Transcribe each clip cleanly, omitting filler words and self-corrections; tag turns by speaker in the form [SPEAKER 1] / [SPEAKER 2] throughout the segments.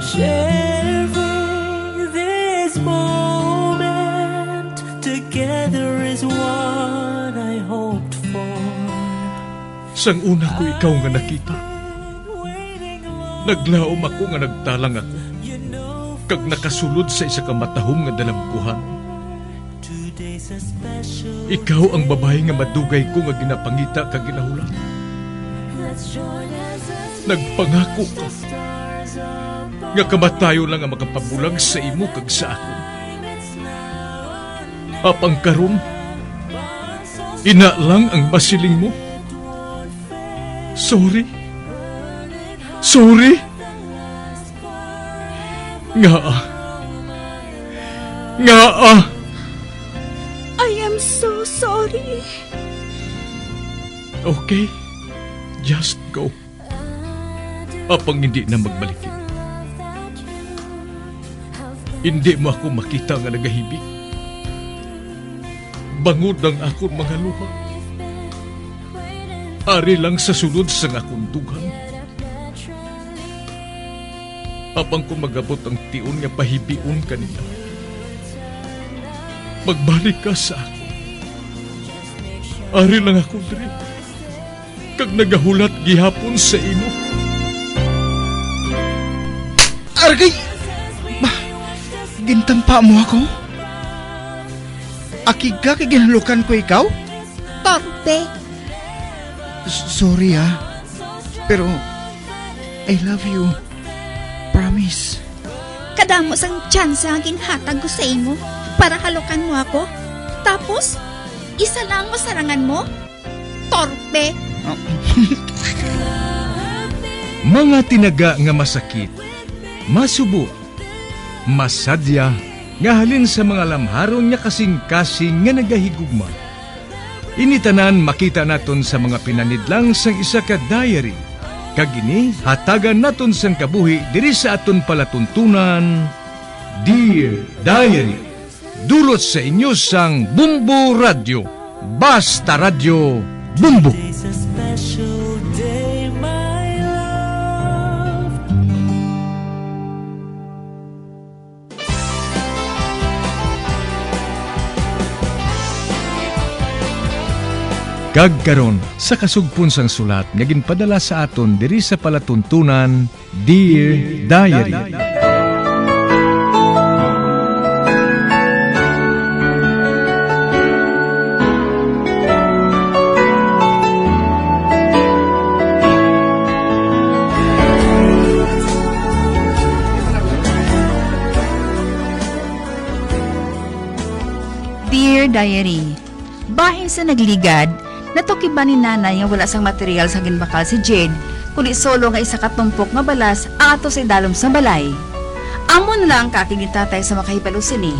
[SPEAKER 1] Sharing this moment together is what I hoped for.
[SPEAKER 2] Sang una ko ikaw nga nakita, naglaom ako nga nagtalang ako, kag nakasulod sa isa ka matahom nga dalagkuhan. Ikaw ang babae nga madugay ko nga ginapangita kag ginahulan. Nagpangako ka nga kamatayo lang ang makapabulag sa imo kag sa ako. Apang karon, ina lang ang masiling mo. Sorry. Nga.
[SPEAKER 3] I am so sorry.
[SPEAKER 2] Okay, just go. Apang hindi na magbalikin. Hindi mo ako makita nga nagahibik. Bangod ang akong mga luha. Ari lang sa sulod sa akong dugang. Apang ko magabot ang tiun nga pahibiun kanila. Magbalik ka sa ako. Ari lang ako diri. Kag nagahulat gihapon sa imo.
[SPEAKER 4] Argay! Gintampa mo ako? Akig ka kay ginalukan ko ikaw?
[SPEAKER 3] Torpe.
[SPEAKER 4] Sorry pero I love you. Promise.
[SPEAKER 3] Kadamo sang tsansa ang ginhatag ko sa imo para halukan mo ako. Tapos, isa lang masarangan mo? Torpe.
[SPEAKER 2] Mga tinaga nga masakit, masubo, masadya, nga halin sa mga lamharon nga kasing-kasing nga nagahigugma. Initanan makita naton sa mga pinanidlang sang isa ka diary. Kagini, hatagan naton sang kabuhi diri sa aton palatuntunan, Dear Diary. Dulot sa inyo sang Bumbo Radio. Basta Radio Bumbo.
[SPEAKER 1] It's a special day, my love.
[SPEAKER 2] Kagkaron sa kasugpon sang sulat nga ginpadala sa aton diri sa palatuntunan, Dear Diary.
[SPEAKER 5] Dear Diary, bahin sa nagligad, natukiba ni nanay nga wala sang material sa ginbakal si Jade, kundi solo nga isa katumpok nga balas ang ato sa idalom sa balay. Amo na lang kakigitatay sa makahipalusin ni.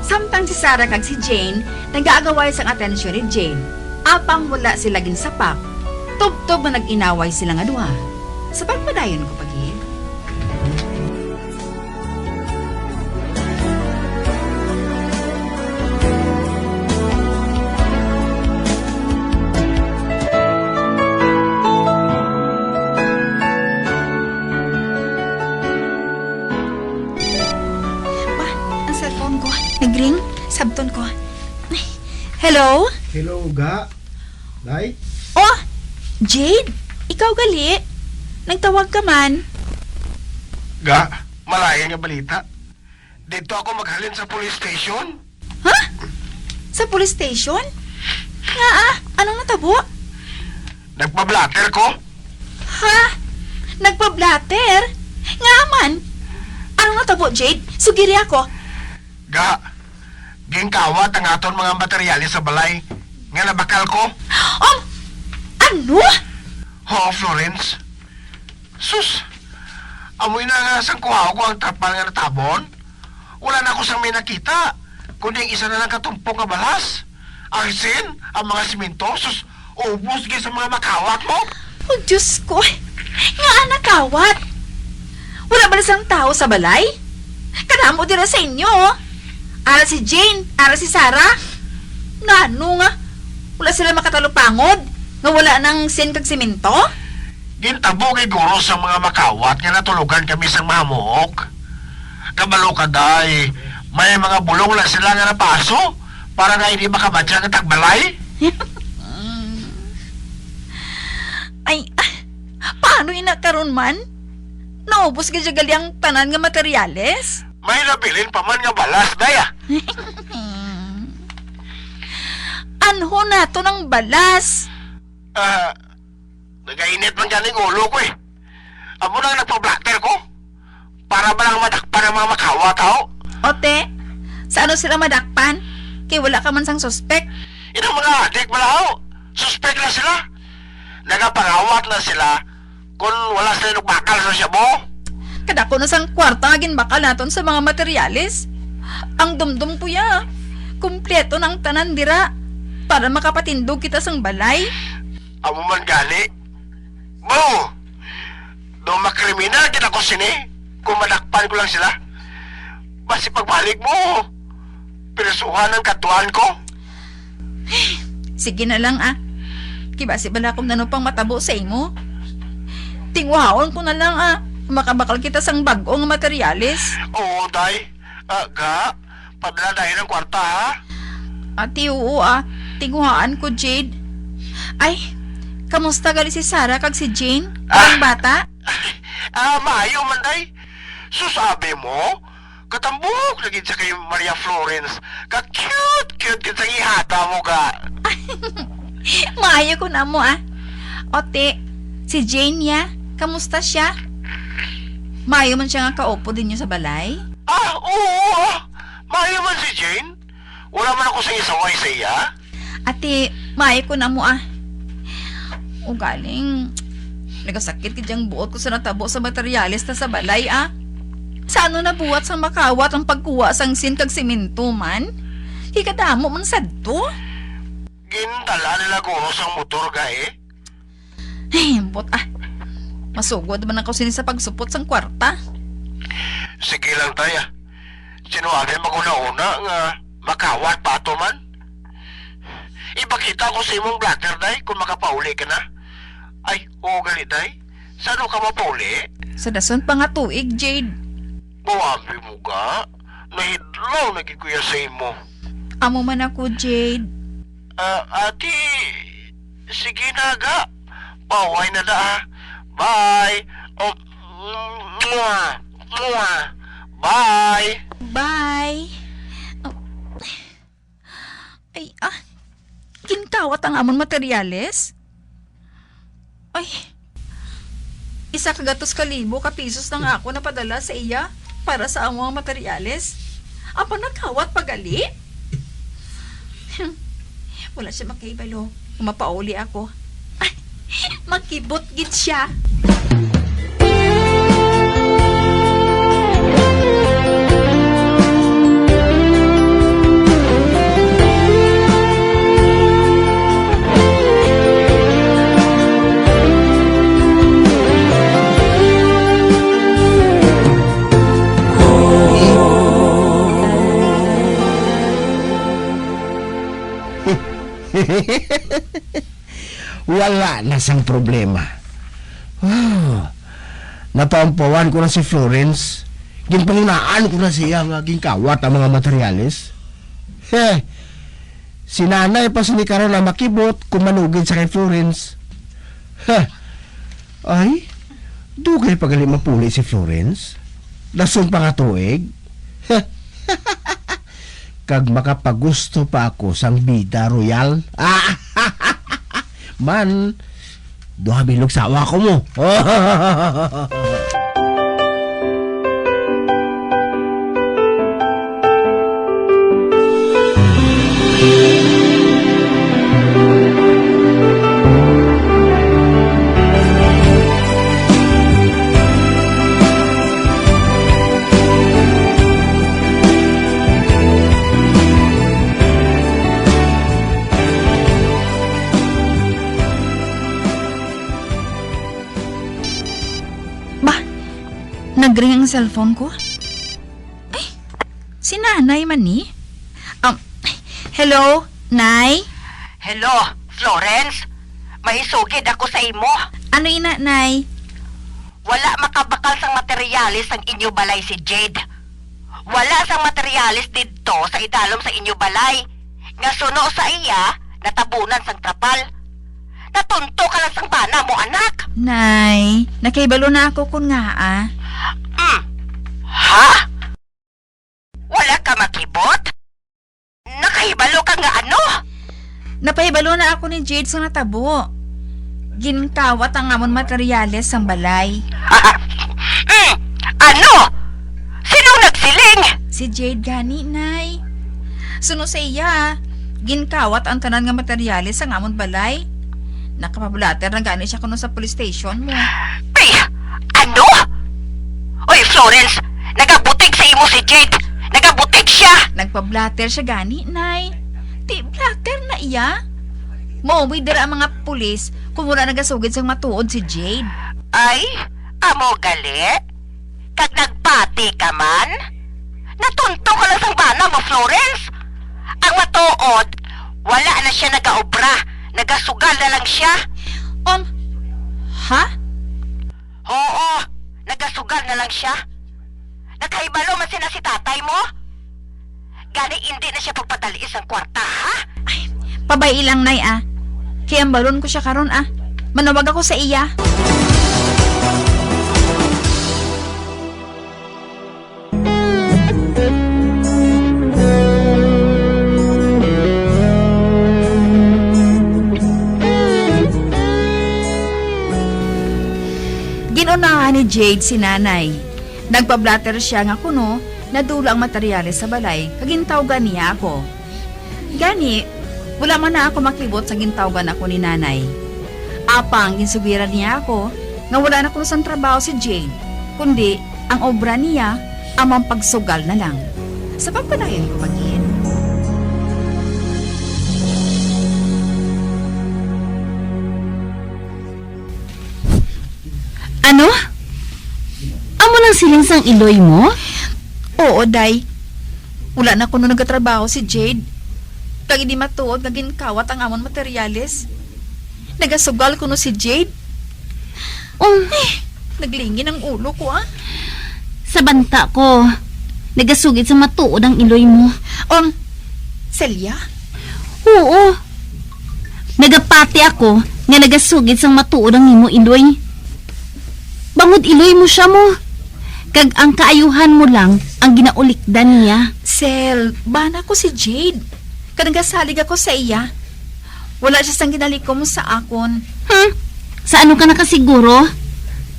[SPEAKER 5] Samtang si Sarah kag si Jane, nag-aagaway sang atensyon ni Jane. Apang wala sila ginsapak, tubtob na nag-inaway sila nga duha. Sa pagpadayon ko paghi.
[SPEAKER 3] Nagring, sabton ko. Hello?
[SPEAKER 4] Hello, Ga. Day?
[SPEAKER 3] Oh, Jade, ikaw gali. Nagtawag ka man.
[SPEAKER 6] Ga, malaya nga balita. Dito ako maghalin sa police station.
[SPEAKER 3] Ha? Sa police station? Nga anong natabo?
[SPEAKER 6] Nagpa-blatter ko.
[SPEAKER 3] Ha? Nagpa-blatter? Nga man. Anong natabo, Jade? Sugiri ako.
[SPEAKER 6] Ga, gingkawat ang aton mga materyales sa balay. Nga nabakal ko.
[SPEAKER 3] Ano?
[SPEAKER 6] Oo, Florence. Sus, amoy na nga sang kuhaw ko ang trapal nga natabon. Wala na ako sang may nakita. Kundi isa na lang katumpok nga balas. Arsin, ang mga simento. Sus, ubos kayo sa mga makawat mo.
[SPEAKER 3] Oh, Diyos ko. Nga nakawat. Wala ba na sang tao sa balay? Kanamo dira sa inyo. Ara si Jane, ara si Sarah. Nga, nga. Wala sila makatalupangod. Nga wala ng sin kag simento.
[SPEAKER 6] Gintabo kay guro sa mga makawat nga natulugan kami sa mamuok. Kabalo ka day, may mga bulong lang sila nga napaso para nga hindi makabatya ng tagbalay.
[SPEAKER 3] Ay, paano inakaroon man? Naubos ka dyan gali ang tanan nga materyales?
[SPEAKER 6] May nabilin pa man nga balas, daya.
[SPEAKER 3] Anho na to ng balas?
[SPEAKER 6] Nagainit man ganing ulo ko eh. Amo nang nagpa-blatter ko. Para ba lang madakpan ang mga makawat ho?
[SPEAKER 3] Ote, sa ano sila madakpan? Kay wala ka man sang suspect.
[SPEAKER 6] Inang mga adik wala ho. Suspect na sila. Nagapangawat na sila kung wala sila nagbakal sa siya mo.
[SPEAKER 3] Kadako na sang kwarta agin bakal naton sa mga materyales. Ang dumdum ko ya. Kumpleto ng tanan dira para makapatindog kita sang balay.
[SPEAKER 6] Amo man gali. Mo! Do makriminal kita ko sini. Kung madakpan ko lang sila. Basi pagbalik mo. Pirasuhan ang katuan ko.
[SPEAKER 3] Sige na lang Kibasi bala kong nanupang matabo sa imo. Tingwaon ko na lang makabakal kita sang bago nga materyales.
[SPEAKER 6] Oo, day. Ga, padala dahil ng kwarta ha.
[SPEAKER 3] Ati oo tingwahan ko Jade. Ay, kamusta gali si Sarah kag si Jane? Ang bata?
[SPEAKER 6] Maayo man day. Susabi mo, katambok lagi sa kay Maria Florence. Ka-cute kita ihata mo ga.
[SPEAKER 3] Maayo ko na mo Ote, si Jane ya, kamusta siya? Maayo man siya nga kaupo din niyo sa balay?
[SPEAKER 6] Oo. Maayo man si Jane. Wala man ako sa isaway sa iya.
[SPEAKER 3] Ate, maayo ko na mo O galing, nagasakit kidyang buot ko sa natabo sa materyales na sa balay Sa ano nabuhat sang makawat ang pagkuha sang sin kag simento man? Hikadamo man sadto?
[SPEAKER 6] Gintala nila guro sang motor ga eh.
[SPEAKER 3] Ay, bot masugod man ako sini sa pagsupot sang kwarta.
[SPEAKER 6] Sige lang tayo. Sinuali maguna-una nga makawat pa ato man. Ipakita ko sa imong blatter day kung makapauli ka na. Ay, oo gali day. Saan ka mapauli?
[SPEAKER 3] Sa dason pa nga tuig, Jade.
[SPEAKER 6] Buwambi mo ka. Nahidlaw nagikuya sa imo.
[SPEAKER 3] Amo man ako, Jade.
[SPEAKER 6] Ati, sige na ga. Paway na da. Bye. Bye.
[SPEAKER 3] Bye. Ay, kinkawat ang amon materyales? Ay, 100,000 ka pisos na nga ako napadala sa iya para sa among materyales. Apa nakawat pagali? Wala siya makaibalo. Kung mapauli ako. Ay, makibot gid siya.
[SPEAKER 7] Wala na sang problema. Napampawan ko na si Florence. Ginpangunaan ko na siya nga gingkawat ang mga materyales. Si nanay pa sinikaroon na makibot kung manugin sa kay Florence. Ay, dugay pagali mapuli si Florence. Lasong pa nga tuig. Kag makapagusto pa ako sang bida royal. Man, duha bilog sawa ko mo.
[SPEAKER 3] Nagring ang cellphone ko. Ay, si nanay man ni. Hello, Nay?
[SPEAKER 8] Hello, Florence? Mahisugid ako sa imo.
[SPEAKER 5] Ano ina, Nay?
[SPEAKER 8] Wala makabakal sang materialis ang inyo balay si Jade. Wala sang materialis didto sa idalom sa inyo balay. Nga suno sa iya, natabunan sang trapal. Natunto ka lang sang bana mo, anak.
[SPEAKER 5] Nay, nakaibalo na ako kun nga
[SPEAKER 8] Ha? Wala ka makibot? Nakahibalo ka nga ano?
[SPEAKER 5] Napahibalo na ako ni Jade sa natabo. Ginkawat ang amon materyales sang balay.
[SPEAKER 8] Ano? Sinong nagsiling?
[SPEAKER 5] Si Jade gani, Nay. Suno sa iya, ginkawat ang tanan nga materyales sang amon balay. Nakapablater na gani siya kuno sa police station mo.
[SPEAKER 8] Ay, ano? Oy, Florence, nagabutig sa imo si Jade. Nagabutig siya.
[SPEAKER 5] Nagpablater siya gani, Nay. Di blatter na iya. Mauwi dira ang mga pulis kung wala nagasugid sang matuod si Jade.
[SPEAKER 8] Ay, amo gali? Kag nagpati ka man? Natunto ka lang sang bana mo, Florence. Ang matuod, wala na siya nagaobra. Nagasugal na lang siya.
[SPEAKER 5] Ha?
[SPEAKER 8] Oo, nagasugal na lang siya. Nagkaibalo man sila si tatay mo. Gani hindi na siya pagpadaliis ang kwarta, ha?
[SPEAKER 5] Pabay ilang, Nay, Kaya baron ko siya karon, Manawag ako sa iya. Ginunahan ni Jade si nanay. Nagpablatter siya nga kuno, nadula ang materyales sa balay, kagintawgan niya ako. Gani, wala man na ako makibot sa gintawgan ako ni nanay. Apang ginsugiran niya ako nga wala na kuno sang trabaho si Jade, kundi ang obra niya amang pagsugal na lang. Sa pagpadayon ko magin.
[SPEAKER 9] Ano? Amo lang siling sang iloy mo?
[SPEAKER 5] Oo, day. Wala na kuno nagatrabaho si Jade. Kag di matuod nga ginkawat ang amon materyales. Nagasugal kuno si Jade. Naglingin ang ulo ko,
[SPEAKER 9] Sa banta ko, nagasugid sa matuod ang iloy mo.
[SPEAKER 5] Celia?
[SPEAKER 9] Oo. Nagapati ako nga nagasugid sa matuod ang imo iloy. Bangod iloy mo siya mo. Kag ang kaayuhan mo lang ang ginaulikdan niya.
[SPEAKER 5] Sel, bana ko si Jade. Kanagasalig ako sa iya. Wala siya sang ginalikom sa akon.
[SPEAKER 9] Sa ano ka nakasiguro?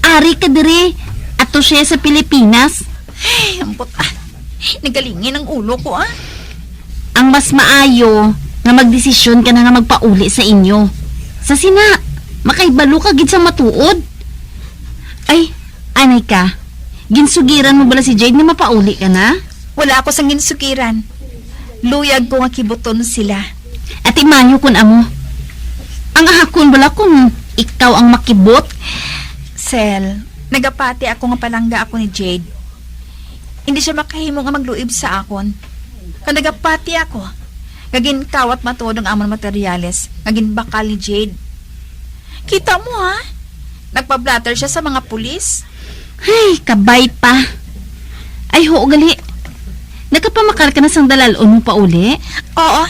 [SPEAKER 9] Ari ka diri. Ato siya sa Pilipinas.
[SPEAKER 5] Ay, ampot Nagalingin ang ulo ko,
[SPEAKER 9] Ang mas maayo nga magdesisyon ka na nga magpauli sa inyo. Sa sina, makaibalo ka gid sa matuod. Ay, anay ka. Ginsugiran mo bala si Jade na mapauli ka na?
[SPEAKER 5] Wala ako sang ginsukiran. Luyag ko nga kibuton sila.
[SPEAKER 9] At imanyo kun amo. Ang ahakon bala kung ikaw ang makibot.
[SPEAKER 5] Sel, nagapati ako nga palangga ako ni Jade. Hindi siya makahimo nga magluib sa akon. Kung nagapati ako, gagin kawat matuod ang amon materyales, gagin bakal ni Jade. Kita mo, nagpa-blatter siya sa mga pulis.
[SPEAKER 9] Ay, kabay pa. Ay, ho, gali. Nagkapamakal ka na sang dalalon mo pa uli?
[SPEAKER 5] Oo,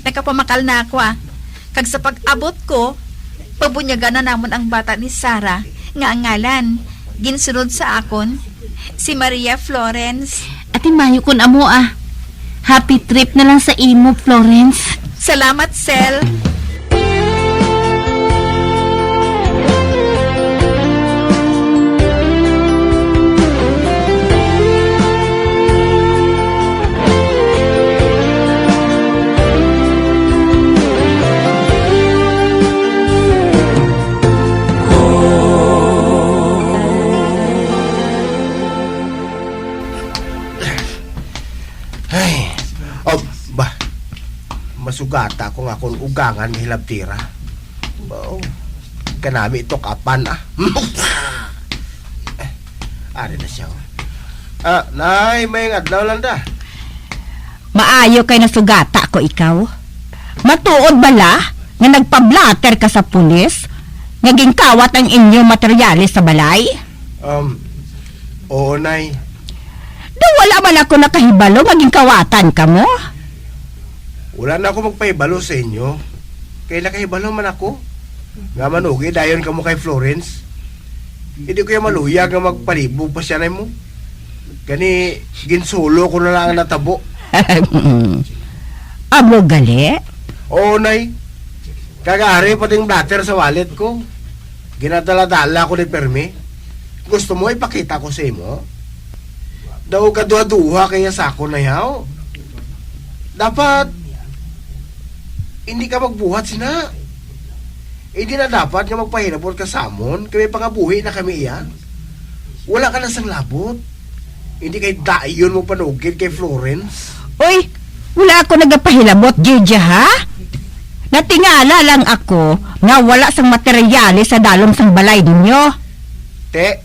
[SPEAKER 5] nagkapamakal na ako, Kag sa pag-abot ko, pabunyagan na namon ang bata ni Sarah, nga ang ngalan, ginsunod sa akon, si Maria Florence.
[SPEAKER 9] At imayo kun amo, Happy trip na lang sa imo, Florence.
[SPEAKER 5] Salamat, Sel.
[SPEAKER 7] Masugata ko nga kung ugangan mahilab tira. Bao, kanami ito kapan Ari na siya. Nay, may adlaw lang da.
[SPEAKER 10] Maayo kay nasugata ko ikaw. Matuod bala nga nagpablatter ka sa pulis. Naging kawat ang inyong materyales sa balay?
[SPEAKER 7] Oo, Nay.
[SPEAKER 10] Daw wala man ako nakahibalo, maging kawatan ka mo?
[SPEAKER 7] Wala na ako magpahibalo sa inyo. Kaya nakahibalo man ako. Nga manugi, dayon ka mo kay Florence. Hindi ko yung maluyag nga magpalibog pa siya na mo. Gani, ginsolo ko na lang ang natabo.
[SPEAKER 10] Amo gali?
[SPEAKER 7] Oo, Nay. Kagari pati yung blatter sa wallet ko. Ginadala-dala ko ni Permi. Gusto mo ipakita ko sa imo? Daw kaduha-duha kaya sa ako na yaw. Dapat hindi ka magbuhat sina. Hindi na dapat nga magpahirapon ka sa amon. Kami pangabuhi na kami iyan. Wala ka na sang labot. Hindi kay dayon mo panugid kay Florence.
[SPEAKER 10] Uy, wala ako nagapahilabot, Gidya, ha? Natingala lang ako nga wala sang materyales sa dalom sang balay ninyo.
[SPEAKER 7] Te,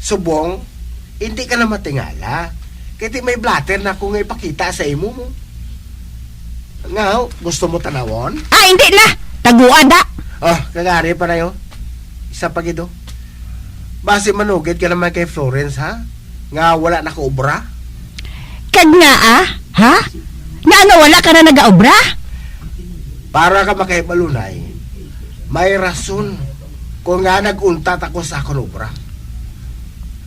[SPEAKER 7] subong, hindi ka na matingala. Kaya may blatter na akong ipakita sa imo mo. Nga, gusto mo tanawon?
[SPEAKER 10] Ah, hindi na! Taguan da!
[SPEAKER 7] Oh, kagari pa na yun. Isa pa gido. Base manugid ka naman kay Florence, ha? Nga wala na kaubra?
[SPEAKER 10] Kag nga, ha? Nga wala ka na nag-aobra?
[SPEAKER 7] Para ka makahibalunay, may rason kung nga nag-untat ako sa akong obra.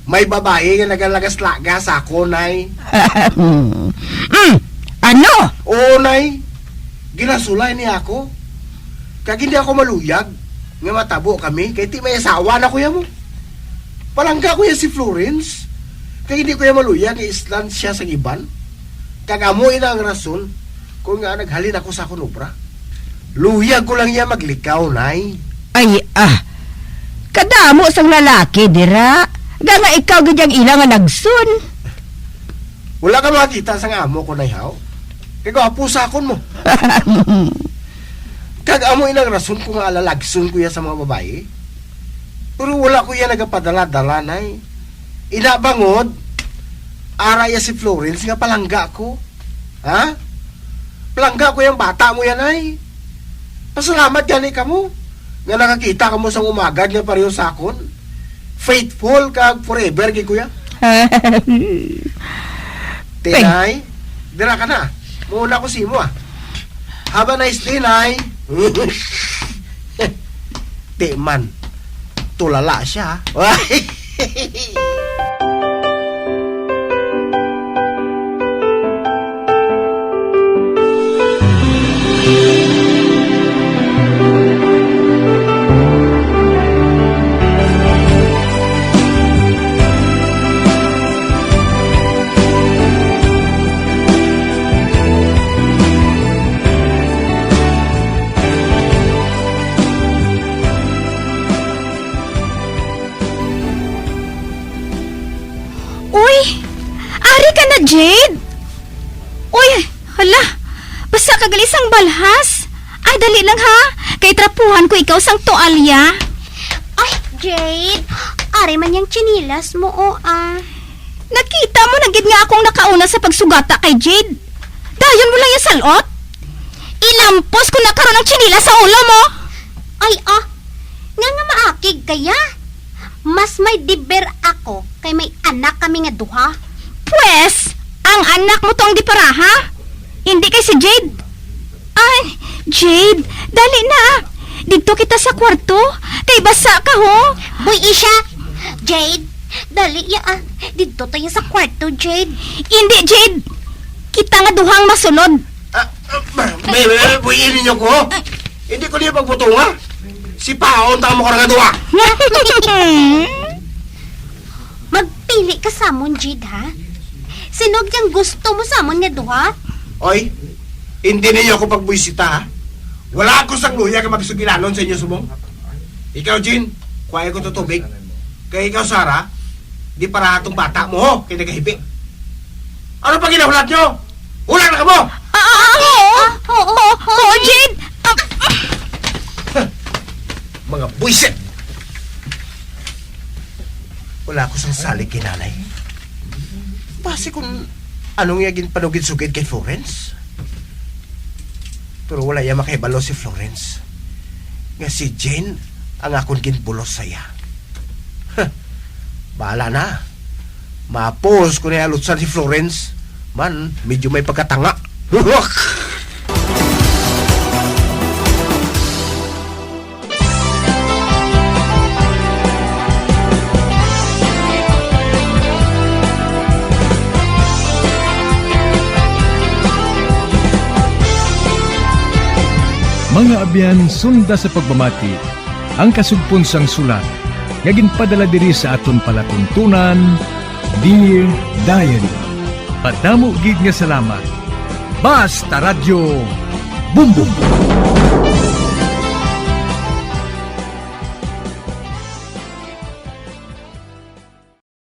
[SPEAKER 7] May babae nga nagalagas-lagas sa ako, Nay.
[SPEAKER 10] Ano?
[SPEAKER 7] Oo, Nay. Ginasulay niya ako. Kag hindi ako maluyag nga matabo kami, kaya ti may asawa na kuya mo. Palangga ko yan si Florence. Kaya hindi ko yan maluyag, islan siya sa iban. Kag amoy na ang rason kung nga naghalin ako sa akong obra. Luyag ko lang yan maglikaw, Nay.
[SPEAKER 10] Ay, kadamo sang lalaki, dira. Nga ikaw gadyang ilang nga nagsun.
[SPEAKER 7] Wala ka makita sa amo ko, Nayhaw. Kaya gwapo sa akon mo. Kag amo inang rason ko nga alalagson ko yan sa mga babae. Pero wala ko yan nagapadala-dala, Nay. Inabangod, ara ya si Florence nga palangga ko. Ha? Palangga ko yung bata mo yan, Nay. Pasalamat gani ka mo. Nga nakakita ka mo sa umagad nga pareho sa akon. Faithful kag forever, kuya. Tinay, dira ka na. Muna ko si mo, Have a nice day, Nay. Timan, tulala siya.
[SPEAKER 9] Jade? Uy, hala, basta kagalisang balhas. Ay, dali lang ha. Kay trapuhan ko ikaw sang toalya.
[SPEAKER 11] Ay, Jade, ari man yung chinilas mo,
[SPEAKER 9] Nakita mo na gid nga akong nakauna sa pagsugata kay Jade. Dayon mo lang yung salot. Ilampos ko na karon ang chinilas sa ulo mo.
[SPEAKER 11] Ay, nga maakig kaya. Mas may diber ako kay may anak kami nga duha.
[SPEAKER 9] Pwes, ang anak mo tong di para, ha? Hindi kay si Jade. Ay, Jade, dali na. Dito kita sa kwarto. Kay basa ka, ho.
[SPEAKER 11] Boy, Isha. Jade, dali ya, Dito tayo sa kwarto, Jade.
[SPEAKER 9] Hindi, Jade. Kita nga duhang masunod.
[SPEAKER 7] Buyin ninyo ko. Hindi ko niya pagputunga. Si Paon, tamo ko na gaduwa.
[SPEAKER 11] Magpili ka sa amon, Jade, ha? Sinog yung gusto mo sa amon nga duha?
[SPEAKER 7] Oy, hindi ninyo ako pagbuisita, ha? Wala ako sang luya ka magsugilanon sa inyo subong. Ikaw, Jean, kuha ko to tubig. Kaya ikaw, Sarah, di para itong bata mo, ho, kaya nagahibi. Ano pa ginahulat nyo? Ulang na ka mo!
[SPEAKER 9] Oo, Jade!
[SPEAKER 7] Mga buisit! Wala ko sang salig kinanay. Base kung anong yagin panugid-sugid kay Florence. Pero wala yan makahibalo si Florence. Nga si Jane ang akong ginbulos saya. Bahala na. Mapos ko na alutsan si Florence. Man, medyo may pagkatanga.
[SPEAKER 2] Mga abyan, sunda sa pagmamati, ang kasugpon sang sulat, nga ginpadala diri sa aton palatuntunan, Dear Diary. Padamo gid nga salamat. Basta Radio Bumbum.